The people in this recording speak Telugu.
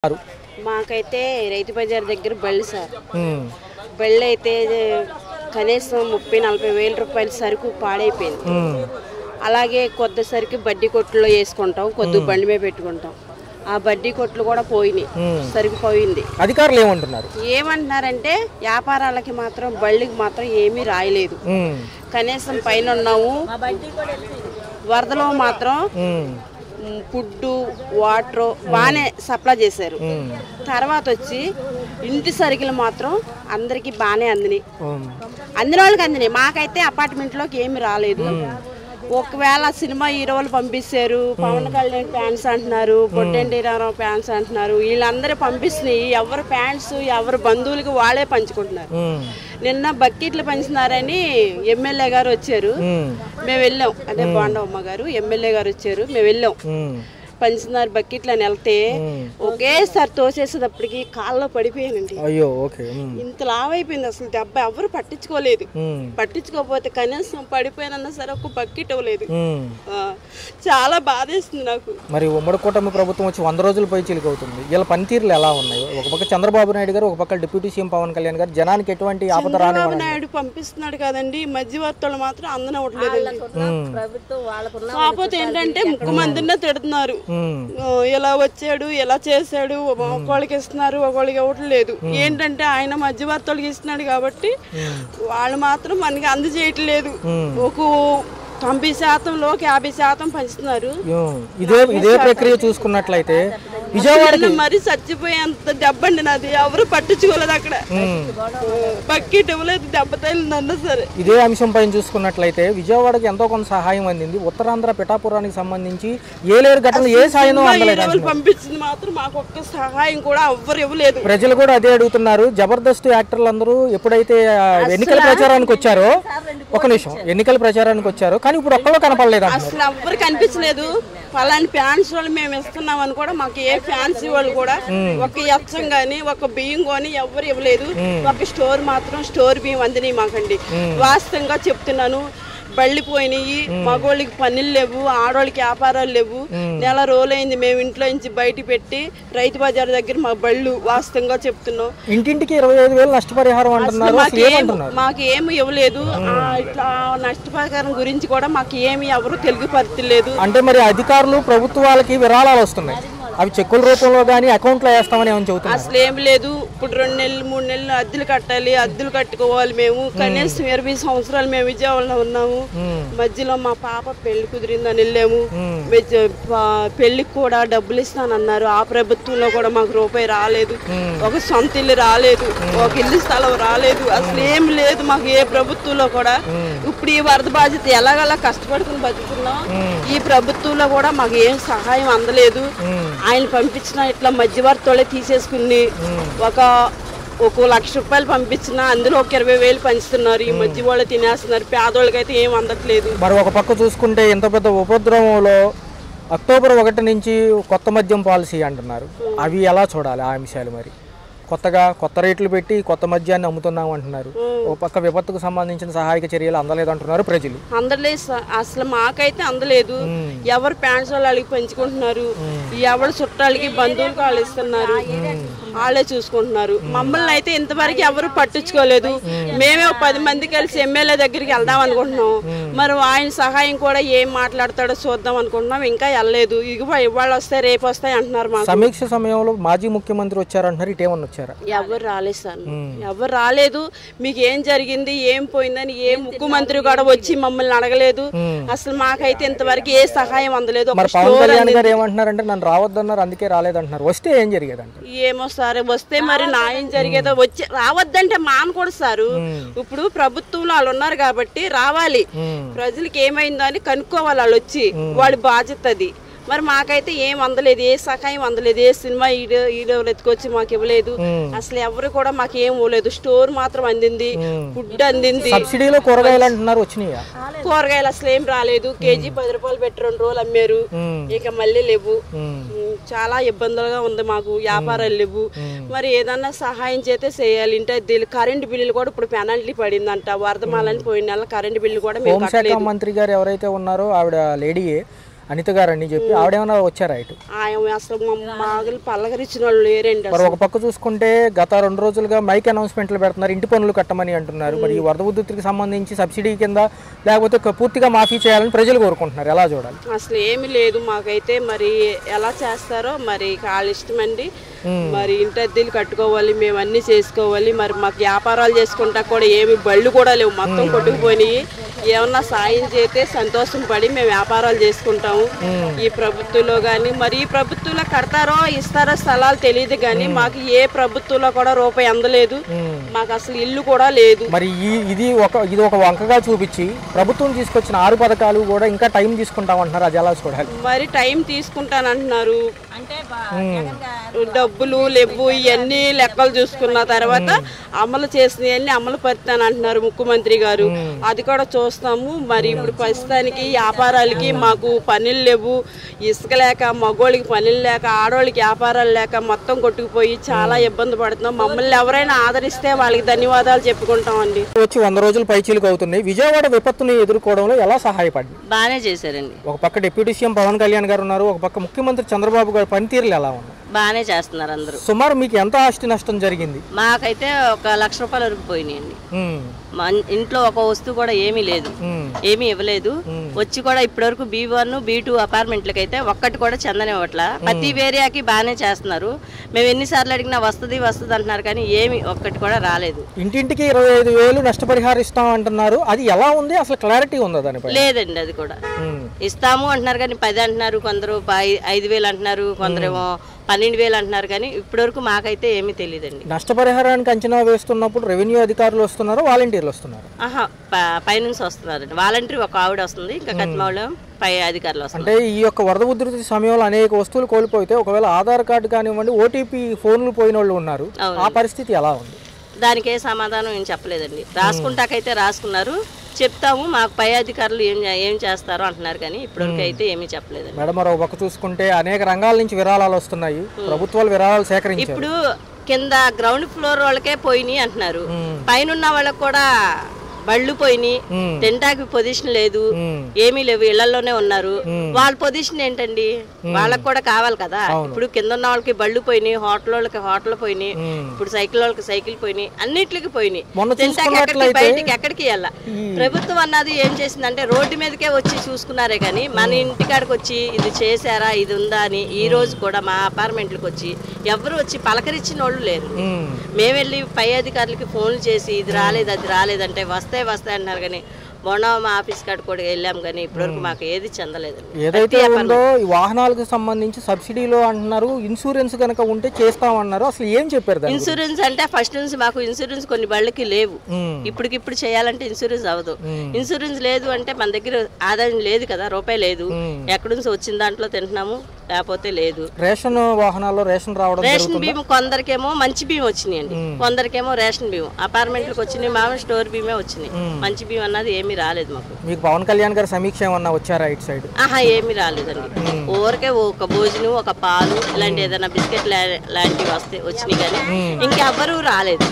మాకైతే రైతు బజార్ దగ్గర బళ్ళు సార్. బళ్ళు అయితే కనీసం 30-40 వేల రూపాయల సరుకు పాడైపోయింది. అలాగే కొద్ది సరుకు బడ్డీ కొట్టులో వేసుకుంటాం, కొద్ది బండి మీద పెట్టుకుంటాం. ఆ బడ్డీ కొట్లు కూడా పోయినాయి, సరుకు పోయింది. అధికారులు ఏమంటున్నారంటే వ్యాపారాలకి మాత్రం బళ్ళకి మాత్రం ఏమీ రాయలేదు. కనీసం పైన ఉన్నాము, వరదలో మాత్రం ఫుడ్ వాటర్ బాగానే సప్లై చేశారు. తర్వాత వచ్చి ఇంటి సరుకులు మాత్రం అందరికి బాగానే అందినాయి, అందిన వాళ్ళకి అందినాయి. మాకైతే అపార్ట్మెంట్లోకి ఏమి రాలేదు. ఒకవేళ సినిమా హీరోలు పంపిస్తారు, పవన్ కళ్యాణ్ ఫ్యాన్స్ అంటున్నారు, పొట్టెండి రామారావు ఫ్యాన్స్ అంటున్నారు, వీళ్ళందరూ పంపిస్తున్నాయి. ఎవరు ఫ్యాన్స్ ఎవరు బంధువులకి వాళ్ళే పంచుకుంటున్నారు. నిన్న బకెట్లు పంచుతున్నారని ఎమ్మెల్యే గారు వచ్చారు, మేము వెళ్ళాం. అదే బాండవమ్మ గారు ఎమ్మెల్యే గారు వచ్చారు, మేము వెళ్ళాం. పంచుతున్నారు బకెట్లు అని వెళ్తే ఒకేసారి తోసేసేటప్పటికి కాళ్ళలో పడిపోయానండి. ఇంత లావ్ అయిపోయింది, అసలు దెబ్బ ఎవరు పట్టించుకోలేదు. పట్టించుకోకపోతే కనీసం పడిపోయినా సరే ఒక బకెట్ ఇవ్వలేదు. చాలా బాధేస్తుంది నాకు. మరి ఉమ్మడి కూటమి ప్రభుత్వం వచ్చి 100 రోజులు పై చిలుకవుతుంది. వీళ్ళ పనితీరులు ఎలా ఉన్నాయి? ఒక పక్క చంద్రబాబు నాయుడు గారు, ఒక పక్క డిప్యూటీ సీఎం పవన్ కళ్యాణ్ గారు జనానికి ఎటువంటి ఆపద రాని. చంద్రబాబు నాయుడు పంపిస్తున్నాడు కదండి, మధ్యవర్తులు మాత్రం అందనవట్లేదండి. కాకపోతే ఏంటంటే ముఖ్యమంత్రినే తిడుతున్నారు, ఎలా వచ్చాడు ఎలా చేశాడు, ఒకళ్ళకి ఇస్తున్నారు ఒకళ్ళకి ఇవ్వట్లేదు. ఏంటంటే ఆయన మధ్యవర్తులకి ఇస్తున్నాడు కాబట్టి వాళ్ళు మాత్రం మనకి అందజేయట్లేదు. ఒక 90%లోకి 50% పంచుతున్నారు. ఇదే ప్రక్రియ చూసుకున్నట్లయితే విజయవాడ మరి చచ్చిపోయేంత దెబ్బండి నాది, ఎవరు పట్టించుకోలేదు. అక్కడ బకెట్ ఇవ్వలేదు, దెబ్బ తగిలిందన్నా సరే. ఇదే అంశం పైన చూసుకున్నట్లయితే విజయవాడకి ఎంతో కొంత సహాయం అందింది. ఉత్తరాంధ్ర పిఠాపురానికి సంబంధించి ఏలేరు ఘటనలు ఏ సాయం పంపించింది మాత్రం మాకు ఒక్క సహాయం కూడా ఎవ్వరు ఇవ్వలేదు. ప్రజలు కూడా అదే అడుగుతున్నారు. జబర్దస్త్ యాక్టర్లు అందరూ ఎప్పుడైతే ఎన్నికల ప్రచారానికి వచ్చారో, ఒక నిమిషం, ఎన్నికల ప్రచారానికి వచ్చారో కానీ ఇప్పుడు ఒక్కలో కనపడలేదు, అసలు ఎవ్వరు కనిపించలేదు. పలాని ఫ్యాన్స్ వాళ్ళు మేము ఇస్తున్నాం అని కూడా మాకు ఏ ఫ్యాన్స్ వాళ్ళు కూడా ఒక ఎచ్చం గానీ ఒక బియ్యం కానీ ఎవ్వరు ఇవ్వలేదు. ఒక స్టోర్ మాత్రం స్టోర్ బియ్యం అందినాయి మాకండి. వాస్తవంగా చెప్తున్నాను, బళ్ళు పోయినాయి, మగోళ్ళకి పనులు లేవు, ఆడవాళ్ళకి వ్యాపారాలు లేవు. నెల రోజులైంది మేము ఇంట్లో నుంచి బయట పెట్టి రైతు బజార్ దగ్గర మా బళ్ళు. వాస్తవంగా చెప్తున్నాం, ఇంటింటికి 25,000 నష్టపరిహారం అంటున్నారు. మాకు ఏమి ఇవ్వలేదు. ఇట్లా నష్టపరిహారం గురించి కూడా మాకు ఏమి ఎవరు తెలియపరచలేదు. అంటే మరి అధికారులు ప్రభుత్వాలకి విరాళాలు వస్తున్నాయి, అవి చెక్కుల రూపంలో కానీ అకౌంట్లో వేస్తామని ఏమని చెబుతున్నారు. అసలు ఏమి లేదు. ఇప్పుడు 2 నెలలు 3 నెలలు అద్దెలు కట్టాలి, అద్దెలు కట్టుకోవాలి. మేము కనీసం 20 సంవత్సరాలు మేము విజయవాడలో ఉన్నాము. మధ్యలో మా పాప పెళ్లి కుదిరిందని వెళ్ళాము. పెళ్లికి కూడా డబ్బులు ఇస్తానన్నారు. ఆ ప్రభుత్వంలో కూడా మాకు రూపాయి రాలేదు. ఒక సొంత ఇల్లు రాలేదు, ఒక ఇల్లు స్థలం రాలేదు. అసలు ఏం లేదు మాకు ఏ ప్రభుత్వంలో కూడా. ఇప్పుడు ఈ వరద బాధ్యత ఎలాగలా కష్టపడుకుని బతుకుతున్నాం. ఈ ప్రభుత్వంలో కూడా మాకు ఏం సహాయం అందలేదు. ఆయన పంపించిన ఇట్లా మధ్యవర్తులే తీసేసుకుని ఒక 1,00,000 రూపాయలు పంపించిన అందులో ఒక 20,000 పంచుతున్నారు. ఈ మధ్య వాళ్ళు తినేస్తున్నారు. పేదోళ్ళకైతే ఏం అందట్లేదు. మరి ఒక పక్క చూసుకుంటే ఎంత పెద్ద ఉపద్రవంలో అక్టోబర్ 1 నుంచి కొత్త మద్యం పాలసీ అంటున్నారు. అవి ఎలా చూడాలి ఆ అంశాలు? మరి కొత్త రేట్లు పెట్టి కొత్త మద్యాన్ని అమ్ముతున్నాం అంటున్నారు. ఒక పక్క విపత్తుకు సంబంధించిన సహాయక చర్యలు అందలేదు అంటున్నారు ప్రజలు. అందలేదు, అసలు మాకైతే అందలేదు. ఎవరు ప్యాంట్స్ వాళ్ళకి పెంచుకుంటున్నారు, ఎవరు చుట్టాలకి బంధువులకు వాళ్ళు ఇస్తున్నారు, వాళ్ళే చూసుకుంటున్నారు. మమ్మల్ని అయితే ఇంతవరకు ఎవరు పట్టించుకోలేదు. మేమే 10 మంది కలిసి ఎమ్మెల్యే దగ్గరికి వెళ్దాం అనుకుంటున్నాం. మరి ఆయన సహాయం కూడా ఏం మాట్లాడతాడో చూద్దాం అనుకుంటున్నాం. ఇంకా వెళ్ళలేదు. ఇవాళ వస్తాయి రేపు వస్తాయి అంటున్నారు. సమీక్ష సమయంలో మాజీ ముఖ్యమంత్రి వచ్చారంటున్నారు, ఇటేమన్నా వచ్చారా? ఎవరు రాలేదు సార్, ఎవరు రాలేదు. మీకు ఏం జరిగింది ఏం పోయిందని ఏ ముఖ్యమంత్రి కూడా వచ్చి మమ్మల్ని అడగలేదు. అసలు మాకైతే ఇంతవరకు ఏ సహాయం అందలేదు. ఏమంటున్నారంటే నన్ను రావద్దన్నారు, అందుకే రాలేదంటున్నారు. వస్తే ఏం జరిగేదంట? ఏమో సార్, వస్తే మరి న్యాయం జరిగేదో. వచ్చి రావద్దంటే మానకూడదు సారు. ఇప్పుడు ప్రభుత్వంలో వాళ్ళు ఉన్నారు కాబట్టి రావాలి. ప్రజలకు ఏమైందో అని కనుక్కోవాలి. వాళ్ళు వచ్చి వాళ్ళ బాధ్యత అది. మరి మాకైతే ఏం అందలేదు, ఏ సహాయం అందలేదు. ఏ సినిమా హీరోలు ఎత్తుకొచ్చి మాకు ఇవ్వలేదు. అసలు ఎవరు కూడా మాకు ఏం ఇవ్వలేదు. స్టోర్ మాత్రం అందింది, ఫుడ్ అందింది. సబ్సిడీలో కూరగాయలు అంటున్నారు, వచ్చినాయా? కూరగాయలు అసలు ఏం రాలేదు. కేజీ 10 రూపాయలు పెట్టి 2 రోజులు అమ్మారు, ఇక మళ్ళీ లేవు. చాలా ఇబ్బందులుగా ఉంది మాకు, వ్యాపారాలు లేవు. మరి ఏదన్నా సహాయం చేస్తే చేయాలి. ఇంటే కరెంట్ బిల్లులు కూడా ఇప్పుడు పెనాల్టీ పడిందంట. వరదమాలని పోయిన నెల కరెంట్ బిల్లు కూడా హోంశాఖ మంత్రి గారు ఎవరైతే ఉన్నారో ఆవిడ లేడీ అనిత గారు అని చెప్పి ఆవిడేమన్నా వచ్చారా ఇటు? ఆయన అసలు మాగులు పల్లకరించిన వాళ్ళు లేరండి. మరి ఒక పక్క చూసుకుంటే గత 2 రోజులుగా మైక్ అనౌన్స్మెంట్లు పెడుతున్నారు, ఇంటి పనులు కట్టమని అంటున్నారు. మరి ఈ వరద ఉధృతికి సంబంధించి సబ్సిడీ కింద లేకపోతే పూర్తిగా మాఫీ చేయాలని ప్రజలు కోరుకుంటున్నారు, ఎలా చూడాలి? అసలు ఏమీ లేదు మాకైతే. మరి ఎలా చేస్తారో మరి వాళ్ళ ఇష్టమండి. మరి ఇంటి అద్దెలు కట్టుకోవాలి, మేము అన్ని చేసుకోవాలి. మరి మాకు వ్యాపారాలు చేసుకుంటా కూడా ఏమి బళ్ళు కూడా లేవు, మొత్తం కొట్టుకుపోయి. ఏమన్నా సాయం చేస్తే సంతోషం పడి మేము వ్యాపారాలు చేసుకుంటాము. ఈ ప్రభుత్వంలో కానీ మరి ఈ ప్రభుత్వంలో కడతారో ఇస్తారో స్థలాలు తెలియదు కానీ మాకు ఏ ప్రభుత్వంలో కూడా రూపాయి అందలేదు. మాకు అసలు ఇల్లు కూడా లేదు. మరి ఇది ఒక వంకగా చూపించి ప్రభుత్వం తీసుకొచ్చిన 6 పథకాలు కూడా ఇంకా టైం తీసుకుంటామంటున్నారు, అది ఎలా చూడాలి? మరి టైం తీసుకుంటానంటున్నారు. డబ్బులు లేవు, ఇవన్నీ లెక్కలు చూసుకున్న తర్వాత అమలు చేసినవన్నీ అమలు పరుతానంటున్నారు ముఖ్యమంత్రి గారు. అది కూడా చూస్తాము. మరి ఇప్పుడు ప్రస్తుతానికి వ్యాపారాలకి మాకు పనులు లేవు, ఇసుక లేక, మగోళ్ళకి పనులు లేక, ఆడవాళ్ళకి వ్యాపారాలు లేక మొత్తం కొట్టుకుపోయి చాలా ఇబ్బంది పడుతున్నాం. మమ్మల్ని ఎవరైనా ఆదరిస్తే వాళ్ళకి ధన్యవాదాలు చెప్పుకుంటామండి. వచ్చి 100 రోజులు పైచీలకు అవుతున్నాయి. విజయవాడ విపత్తుని ఎదుర్కోవడంలో ఎలా సహాయపడింది? బాగానే చేశారండి. ఒక పక్క డిప్యూటీ సీఎం పవన్ కళ్యాణ్ గారు ఉన్నారు, ఒక పక్క ముఖ్యమంత్రి చంద్రబాబు గారు పనితీరులు ఎలా ఉన్నాయి? బాగానే చేస్తున్నారు అందరూ. సుమారు మీకు ఎంత ఆస్తి నష్టం జరిగింది? మాకైతే 1 లక్ష రూపాయల వరకు పోయినాయండి. ఇంట్లో ఒక వస్తువు కూడా ఏమీ లేదు, ఏమీ ఇవ్వలేదు. వచ్చి కూడా ఇప్పటి వరకు B1, B2 అపార్ట్మెంట్లకి అయితే ఒక్కటి కూడా చందనివ్వట్ల. ప్రతి ఏరియాకి బాగానే చేస్తున్నారు. మేము ఎన్నిసార్లు అడిగినా వస్తుంది అంటున్నారు కానీ ఏమి ఒక్కటి కూడా రాలేదు. ఇంటింటికి 25,000 నష్టపరిహారం ఇస్తాం అంటున్నారు, అది ఎలా ఉంది? అసలు క్లారిటీ ఉందా దానిపై? లేదండి, అది కూడా ఇస్తాము అంటున్నారు కానీ 10 అంటున్నారు, కొందరు 5,000 అంటున్నారు, కొందరేమో 12,000 అంటున్నారు కానీ ఇప్పటి వరకు మాకైతే ఏమీ తెలియదండి. నష్టపరిహారానికి అంచనా వేస్తున్నప్పుడు రెవెన్యూ అధికారులు వస్తున్నారు, వాలంటీర్లు వస్తున్నారు? పైనుంచి వస్తున్నారండి. వాలంటీర్ ఒక ఆవిడ వస్తుంది, ఇంకా కట్మాలో పై అధికారులు వస్తారు. అంటే ఈ యొక్క వరద ఉధృతి సమయంలో అనేక వస్తువులు కోల్పోతే ఒకవేళ ఆధార్ కార్డు కానివ్వండి, ఓటీపీ ఫోన్లు పోయిన వాళ్ళు ఉన్నారు, ఆ పరిస్థితి ఎలా ఉంది? దానికి ఏ సమాధానం ఏం చెప్పలేదండి. రాసుకుంటాకైతే రాసుకున్నారు, చెప్తాము మాకు పై అధికారులు ఏం చేస్తారో అంటున్నారు కానీ ఇప్పటివరకు అయితే ఏమీ చెప్పలేదు. మేడం, మరో పక్క చూసుకుంటే అనేక రంగాల నుంచి విరాళాలు వస్తున్నాయి, ప్రభుత్వాలు విరాళాలు సేకరించారు. ఇప్పుడు కింద గ్రౌండ్ ఫ్లోర్ వాళ్ళకే పోయినాయి అంటున్నారు, పైన వాళ్ళకి కూడా బళ్ళు పోయినాయి, తింటాకి పొజిషన్ లేదు, ఏమీ లేవు, ఇళ్లలోనే ఉన్నారు. వాళ్ళ పొజిషన్ ఏంటండి? వాళ్ళకి కూడా కావాలి కదా. ఇప్పుడు కింద ఉన్న వాళ్ళకి బళ్ళు పోయినాయి, హోటల్ వాళ్ళకి హోటల్ పోయినాయి, ఇప్పుడు సైకిల్ వాళ్ళకి సైకిల్ పోయినాయి, అన్నిటికి పోయినాయి. తింటాకి ఎక్కడికి బయటికి ఎక్కడికి వెళ్ళా. ప్రభుత్వం అన్నది ఏం చేసిందంటే రోడ్డు మీదకే వచ్చి చూసుకున్నారే కానీ మన ఇంటికాడికి వచ్చి ఇది చేశారా, ఇది ఉందా అని ఈ రోజు కూడా మా అపార్ట్మెంట్లకు వచ్చి ఎవరు వచ్చి పలకరించిన వాళ్ళు లేరు. మేము వెళ్ళి పై అధికారులకి ఫోన్లు చేసి ఇది రాలేదు అది రాలేదంటే వస్తాయి అంటున్నారు కానీ మొన్న మా ఆఫీస్ కాడ కూడా వెళ్ళాం కానీ ఇప్పటివరకు మాకు ఏది చెందలేదు. ఏదైతే ఉందో ఈ వాహనాలకు సంబంధించి సబ్సిడీలో అంటున్నారు, ఇన్సూరెన్స్ కనుక ఉంటే చేస్తామన్నారు, అసలు ఏం చెప్పారు? ఇన్సూరెన్స్ అంటే ఫస్ట్ నుంచి మాకు ఇన్సూరెన్స్ కొన్ని బళ్ళకి లేవు, ఇప్పటికిప్పుడు చేయాలంటే ఇన్సూరెన్స్ అవ్వదు. ఇన్సూరెన్స్ లేదు అంటే మన దగ్గర ఆదాయం లేదు కదా, రూపాయి లేదు, ఎక్కడి నుంచి వచ్చిన దాంట్లో తింటున్నాము, లేకపోతే లేదు. రేషన్ వాహనాల్లో రేషన్ రావడం, రేషన్ బియ్యం కొందరికేమో మంచి బియ్యం వచ్చినాయండి, కొందరికేమో రేషన్ బియ్యం అపార్ట్మెంట్లకు వచ్చినాయి, మా స్టోర్ బియ్యమే వచ్చినాయి. మంచి బియ్యం అన్నది ఏమీ రాలేదు మాకు. మీకు పవన్ కళ్యాణ్ గారు సమీక్ష ఏమన్నా వచ్చారా ఇటు సైడ్? ఏమీ రాలేదండి. ఊరికే ఒక భోజనం, ఒక పాలు, ఇలాంటి ఏదైనా బిస్కెట్ లాంటివి వచ్చినాయి కానీ ఇంకెవ్వరూ రాలేదు.